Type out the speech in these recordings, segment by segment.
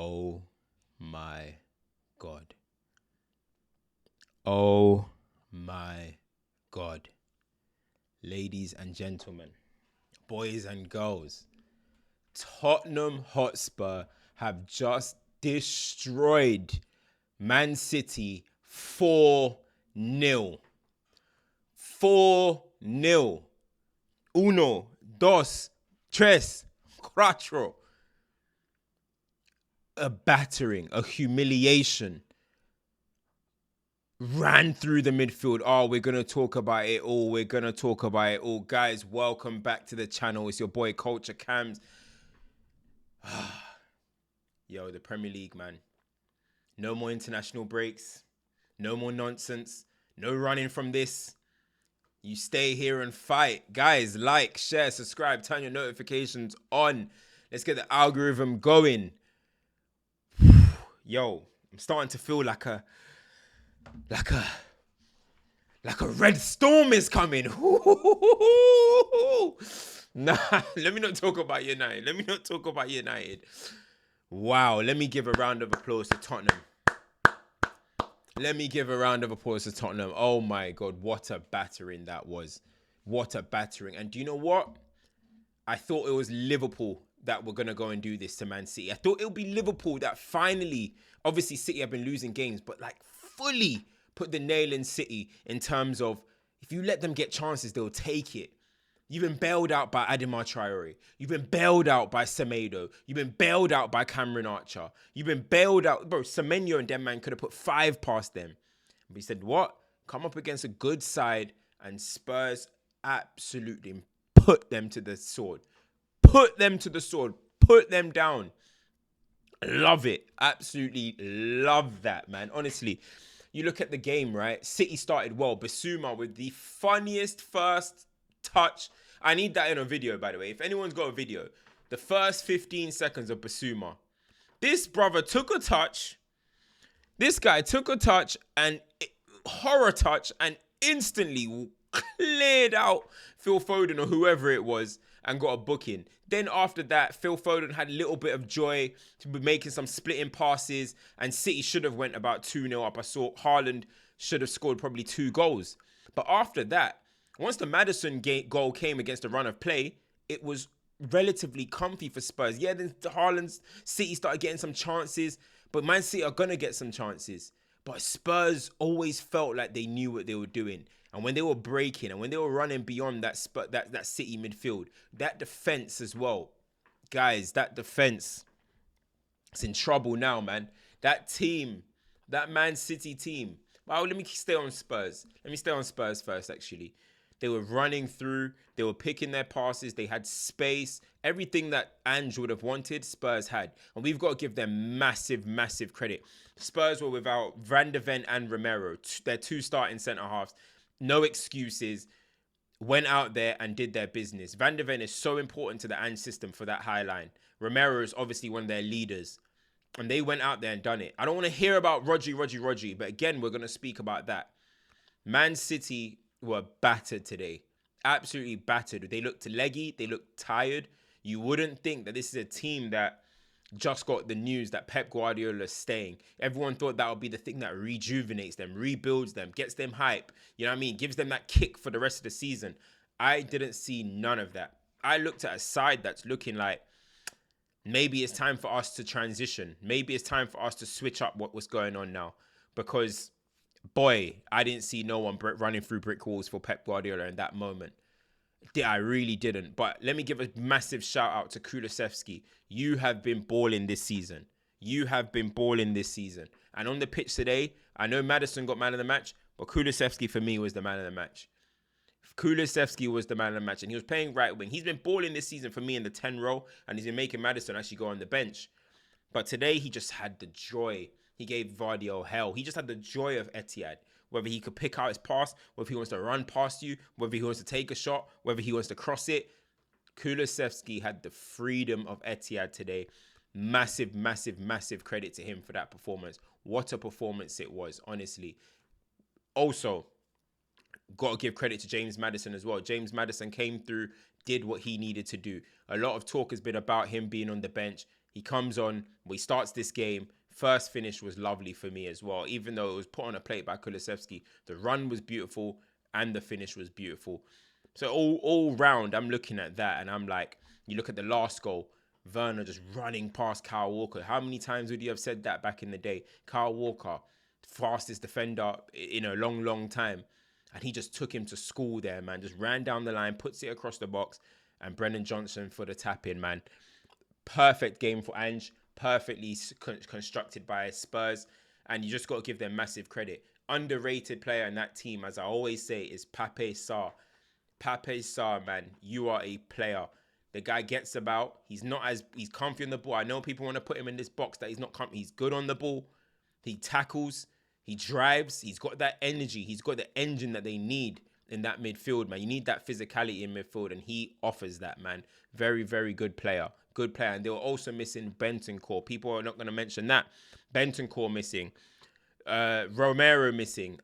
Oh my God. Oh my God. Ladies and gentlemen, boys and girls, Tottenham Hotspur have just destroyed Man City 4-0. 4-0. Uno, dos, tres, cuatro. A battering, a humiliation. Ran through the midfield. Oh, we're going to talk about it all. We're going to talk about it all. Guys, welcome back to the channel. It's your boy, CultureCams. Yo, the Premier League, man. No more international breaks. No more nonsense. No running from this. You stay here and fight. Guys, like, share, subscribe, turn your notifications on. Let's get the algorithm going. Yo, I'm starting to feel like a red storm is coming. Nah, let me not talk about United. Wow, let me give a round of applause to Tottenham. Oh my God, what a battering that was. What a battering. And do you know what? I thought it was Liverpool that were going to go and do this to Man City. I thought it would be Liverpool that finally, obviously City have been losing games, but like fully put the nail in City in terms of if you let them get chances, they'll take it. You've been bailed out by Adama Traore. You've been bailed out by Semedo. You've been bailed out by Cameron Archer. You've been bailed out. Bro, Semenyo and them man could have put 5 past them. But he said, what? Come up against a good side and Spurs absolutely put them to the sword. Put them to the sword. Put them down. Love it. Absolutely love that, man. Honestly, you look at the game, right? City started well. Bissouma with the funniest first touch. I need that in a video, by the way. If anyone's got a video, the first 15 seconds of Bissouma. This brother took a touch. This guy took a touch and horror touch and instantly cleared out Phil Foden or whoever it was and got a booking. Then after that, Phil Foden had a little bit of joy to be making some splitting passes and City should have went about 2-0 up. I saw Haaland should have scored probably 2 goals. But after that, once the Maddison goal came against the run of play, it was relatively comfy for Spurs. Yeah, then the Haaland City started getting some chances, but Man City are going to get some chances. But Spurs always felt like they knew what they were doing. And when they were breaking and when they were running beyond that City midfield, that defense as well. Guys, that defense is in trouble now, man. That team, that Man City team. Well, let me stay on Spurs. Let me stay on Spurs first, actually. They were running through. They were picking their passes. They had space. Everything that Ange would have wanted, Spurs had. And we've got to give them massive, massive credit. Spurs were without Van de Ven and Romero. Their 2 starting centre-halves. No excuses. Went out there and did their business. Van de Ven is so important to the Ange system for that high line. Romero is obviously one of their leaders. And they went out there and done it. I don't want to hear about Rodri. But again, we're going to speak about that. Man City were battered today. Absolutely battered. They looked leggy. They looked tired. You wouldn't think that this is a team that just got the news that Pep Guardiola is staying. Everyone thought that would be the thing that rejuvenates them, rebuilds them, gets them hype. You know what I mean? Gives them that kick for the rest of the season. I didn't see none of that. I looked at a side that's looking like maybe it's time for us to transition. Maybe it's time for us to switch up what was going on now. Because boy, I didn't see no one running through brick walls for Pep Guardiola in that moment. I really didn't. But let me give a massive shout out to Kulusevski. You have been balling this season. And on the pitch today, I know Maddison got man of the match, but Kulusevski for me was the man of the match. And he was playing right wing. He's been balling this season for me in the 10 role, and he's been making Maddison actually go on the bench. But today, he just had the joy. He gave Vardy hell. He just had the joy of Etihad. Whether he could pick out his pass, whether he wants to run past you, whether he wants to take a shot, whether he wants to cross it. Kulusevski had the freedom of Etihad today. Massive, massive, massive credit to him for that performance. What a performance it was, honestly. Also, got to give credit to James Maddison as well. James Maddison came through, did what he needed to do. A lot of talk has been about him being on the bench. He comes on, he starts this game. First finish was lovely for me as well. Even though it was put on a plate by Kulusevski, the run was beautiful and the finish was beautiful. So all round, I'm looking at that and I'm like, you look at the last goal, Werner just running past Kyle Walker. How many times would you have said that back in the day? Kyle Walker, fastest defender in a long, long time. And he just took him to school there, man. Just ran down the line, puts it across the box, and Brennan Johnson for the tap in, man. Perfect game for Ange, perfectly constructed by Spurs, and you just got to give them massive credit. Underrated player in that team, as I always say, is Pape Sarr. Pape Sarr, man, you are a player. The guy gets about. He's comfy on the ball. I know people want to put him in this box that he's not comfy. He's good on the ball. He tackles. He drives. He's got that energy. He's got the engine that they need in that midfield, man. You need that physicality in midfield, and he offers that, man. Very, very good player. Good player. And they were also missing Bentancur. People are not going to mention that. Bentancur missing. Romero missing.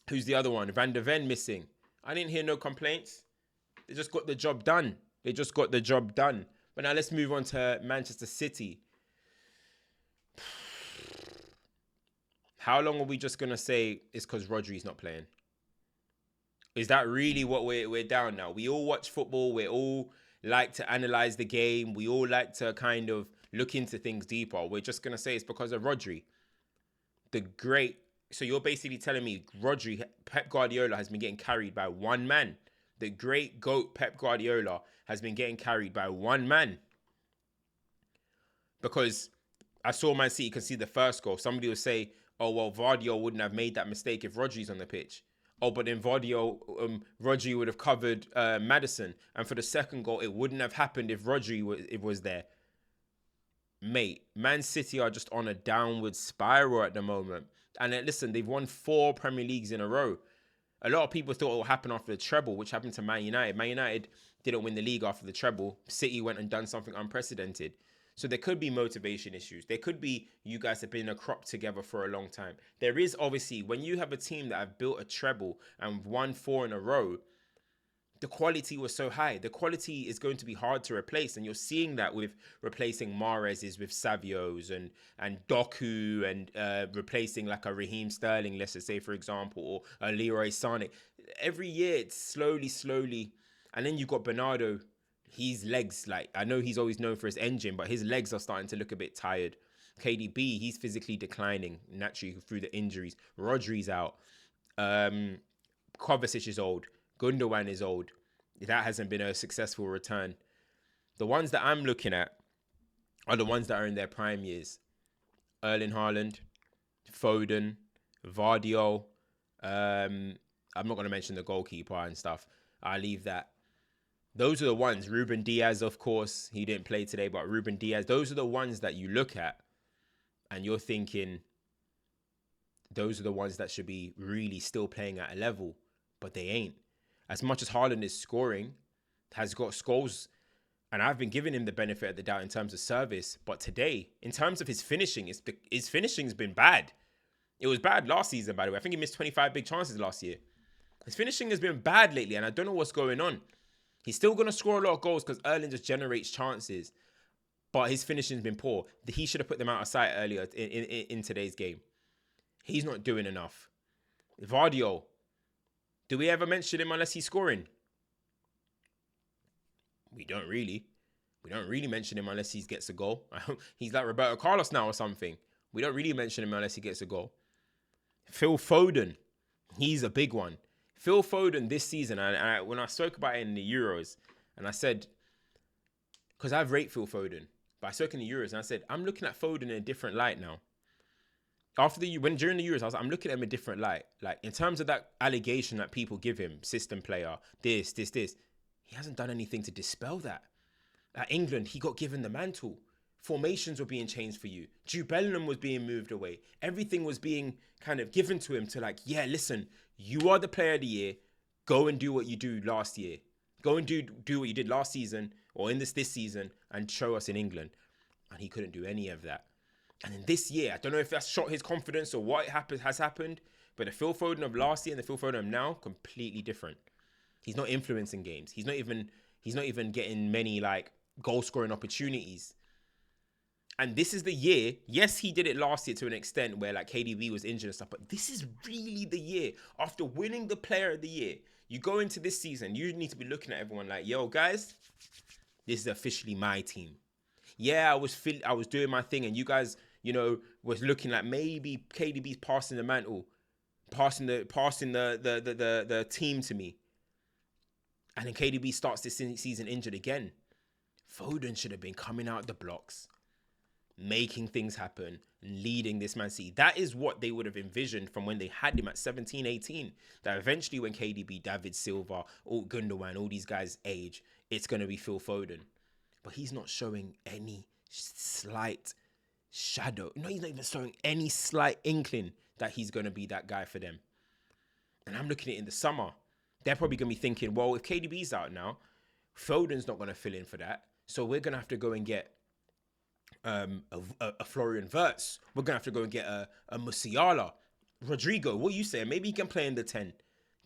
Who's the other one? Van der Ven missing. I didn't hear no complaints. They just got the job done. But now let's move on to Manchester City. How long are we just going to say it's because Rodri's not playing? Is that really what we're down now? We all watch football. We all like to analyze the game. We all like to kind of look into things deeper. We're just going to say it's because of Rodri. So you're basically telling me Pep Guardiola has been getting carried by one man. The great GOAT Pep Guardiola has been getting carried by one man. Because I saw Man City concede the first goal. Somebody will say, oh, well, Vardio wouldn't have made that mistake if Rodri's on the pitch. Oh, but then Rodri would have covered Maddison. And for the second goal, it wouldn't have happened if Rodri was there. Mate, Man City are just on a downward spiral at the moment. And listen, they've won 4 Premier Leagues in a row. A lot of people thought it would happen after the treble, which happened to Man United. Man United didn't win the league after the treble. City went and done something unprecedented. So there could be motivation issues. There could be you guys have been in a crop together for a long time. There is obviously, when you have a team that have built a treble and won 4 in a row, the quality was so high. The quality is going to be hard to replace. And you're seeing that with replacing Mahrez's with Savio's and Doku and replacing like a Raheem Sterling, let's just say, for example, or a Leroy Sané. Every year, it's slowly. And then you've got Bernardo. His legs, like, I know he's always known for his engine, but his legs are starting to look a bit tired. KDB, he's physically declining naturally through the injuries. Rodri's out. Kovacic is old. Gundogan is old. That hasn't been a successful return. The ones that I'm looking at are the ones that are in their prime years. Erling Haaland, Foden, Vardio. I'm not going to mention the goalkeeper and stuff. I'll leave that. Those are the ones. Ruben Diaz, of course. He didn't play today, but Ruben Diaz. Those are the ones that you look at and you're thinking those are the ones that should be really still playing at a level, but they ain't. As much as Haaland is scoring, has got goals, and I've been giving him the benefit of the doubt in terms of service, but today, in terms of his finishing, his finishing's been bad. It was bad last season, by the way. I think he missed 25 big chances last year. His finishing has been bad lately, and I don't know what's going on. He's still going to score a lot of goals because Erling just generates chances, but his finishing's been poor. He should have put them out of sight earlier in today's game. He's not doing enough. Vardio, do we ever mention him unless he's scoring? We don't really. We don't really mention him unless he gets a goal. He's like Roberto Carlos now or something. We don't really mention him unless he gets a goal. Phil Foden, he's a big one. Phil Foden this season, when I spoke about it in the Euros, and I said, because I've rated Phil Foden, but I spoke in the Euros, and I said, I'm looking at Foden in a different light now. During the Euros, I was like, I'm looking at him in a different light. Like, in terms of that allegation that people give him, system player, this, he hasn't done anything to dispel that. At England, he got given the mantle. Formations were being changed for you. Jude Bellingham was being moved away. Everything was being kind of given to him to like, yeah, listen, you are the player of the year. Go and do what you do last year. Go and do what you did last season or in this season and show us in England. And he couldn't do any of that. And in this year, I don't know if that's shot his confidence or what has happened, but the Phil Foden of last year and the Phil Foden of now, completely different. He's not influencing games. He's not even getting many like goal scoring opportunities. And this is the year. Yes, he did it last year to an extent where like KDB was injured and stuff, but this is really the year. After winning the player of the year, you go into this season, you need to be looking at everyone like, yo, guys, this is officially my team. Yeah, I was doing my thing, and you guys, was looking like maybe KDB's passing the mantle, passing the team to me. And then KDB starts this season injured again. Foden should have been coming out the blocks, making things happen, and leading this Man City. That is what they would have envisioned from when they had him at 17, 18. That eventually when KDB, David Silva, Gundogan, all these guys age, it's going to be Phil Foden. But he's not showing any slight shadow. No, he's not even showing any slight inkling that he's going to be that guy for them. And I'm looking at it in the summer. They're probably going to be thinking, well, if KDB's out now, Foden's not going to fill in for that. So we're going to have to go and get a Florian Wirtz. We're going to have to go and get a Musiala. Rodrigo, what are you saying? Maybe he can play in the 10.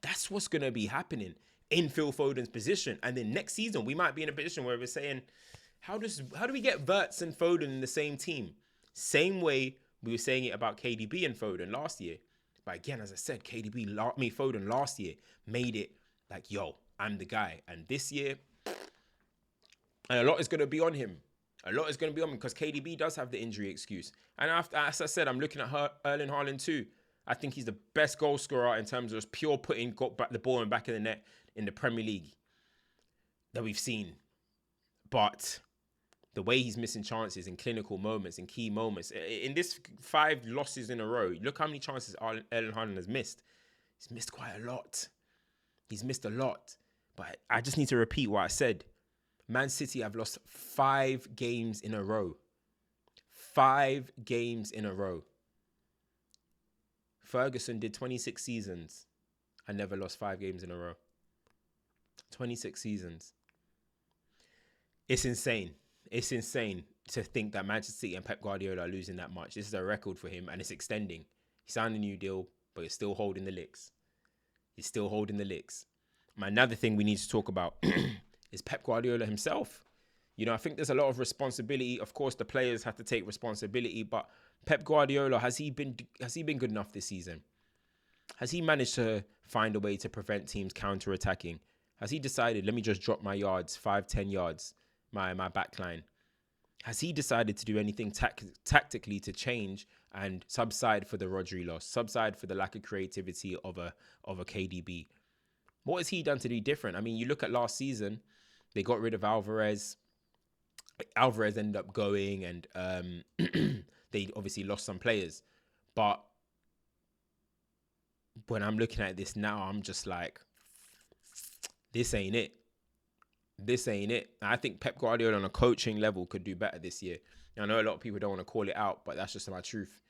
That's what's going to be happening in Phil Foden's position. And then next season, we might be in a position where we're saying, how do we get Wirtz and Foden in the same team? Same way we were saying it about KDB and Foden last year. But again, as I said, Foden last year made it like, yo, I'm the guy. And this year, and a lot is going to be on him. A lot is going to be on him because KDB does have the injury excuse. And after, as I said, I'm looking at Erling Haaland too. I think he's the best goal scorer in terms of pure putting the ball in the back of the net in the Premier League that we've seen. But the way he's missing chances in clinical moments, in key moments, in this 5 losses in a row, look how many chances Erling Haaland has missed. He's missed quite a lot. He's missed a lot. But I just need to repeat what I said. Man City have lost 5 games in a row. 5 games in a row. Ferguson did 26 seasons and never lost 5 games in a row. 26 seasons. It's insane. It's insane to think that Manchester City and Pep Guardiola are losing that much. This is a record for him and it's extending. He signed a new deal, but he's still holding the licks. He's still holding the licks. Another thing we need to talk about is Pep Guardiola himself. I think there's a lot of responsibility. Of course, the players have to take responsibility, but Pep Guardiola, has he been good enough this season? Has he managed to find a way to prevent teams counter-attacking? Has he decided, let me just drop my yards, 5-10 yards, my back line? Has he decided to do anything tactically to change and subside for the Rodri loss, subside for the lack of creativity of a KDB? What has he done to be different? I mean, you look at last season, they got rid of Alvarez. Alvarez ended up going and they obviously lost some players. But when I'm looking at this now, I'm just like, this ain't it. This ain't it. I think Pep Guardiola on a coaching level could do better this year. I know a lot of people don't want to call it out, but that's just my truth.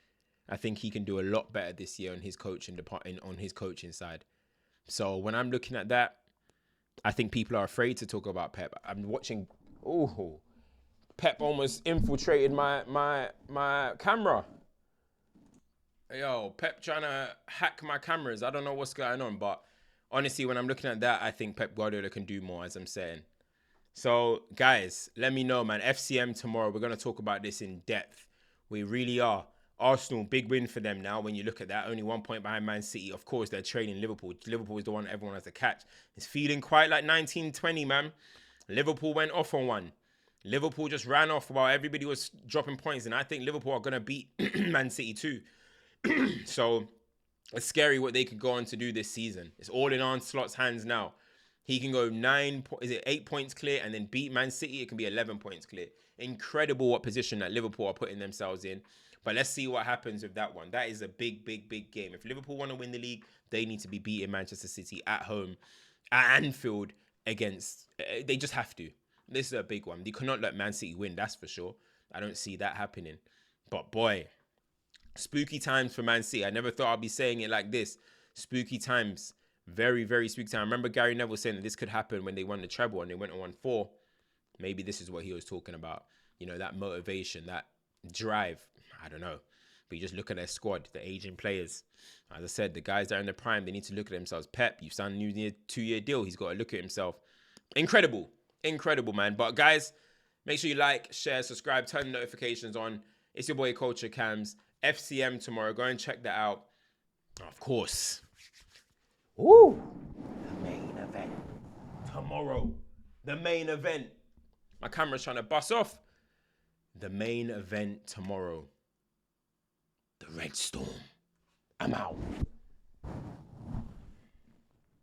I think he can do a lot better this year on his coaching on his coaching side. So when I'm looking at that, I think people are afraid to talk about Pep. I'm watching. Oh, Pep almost infiltrated my camera. Yo, Pep trying to hack my cameras. I don't know what's going on, but honestly, when I'm looking at that, I think Pep Guardiola can do more, as I'm saying. So, guys, let me know, man. FCM tomorrow, we're going to talk about this in depth. We really are. Arsenal, big win for them now. When you look at that, only 1 point behind Man City. Of course, they're trailing Liverpool. Liverpool is the one everyone has to catch. It's feeling quite like 1920, man. Liverpool went off on one. Liverpool just ran off while everybody was dropping points. And I think Liverpool are going to beat Man City too. So, it's scary what they could go on to do this season. It's all in Ancelot's hands now. He can go 8 points clear and then beat Man City. It can be 11 points clear. Incredible what position that Liverpool are putting themselves in. But let's see what happens with that one. That is a big, big, big game. If Liverpool want to win the league, they need to be beating Manchester City at home, at Anfield against... They just have to. This is a big one. They cannot let Man City win, that's for sure. I don't see that happening. But boy, spooky times for Man City. I never thought I'd be saying it like this. Spooky times. Very, very spooky time. I remember Gary Neville saying that this could happen when they won the treble and they went on 1-4. Maybe this is what he was talking about. That motivation, that drive. I don't know. But you just look at their squad, the aging players. As I said, the guys that are in the prime, they need to look at themselves. Pep, you've signed a new 2-year deal. He's got to look at himself. Incredible. Incredible, man. But guys, Make sure you like, share, subscribe, turn the notifications on. It's your boy CultureCams. FCM tomorrow. Go and check that out. Of course. Woo! The main event tomorrow. The main event. My camera's trying to bust off. The main event tomorrow. The Red Storm. I'm out.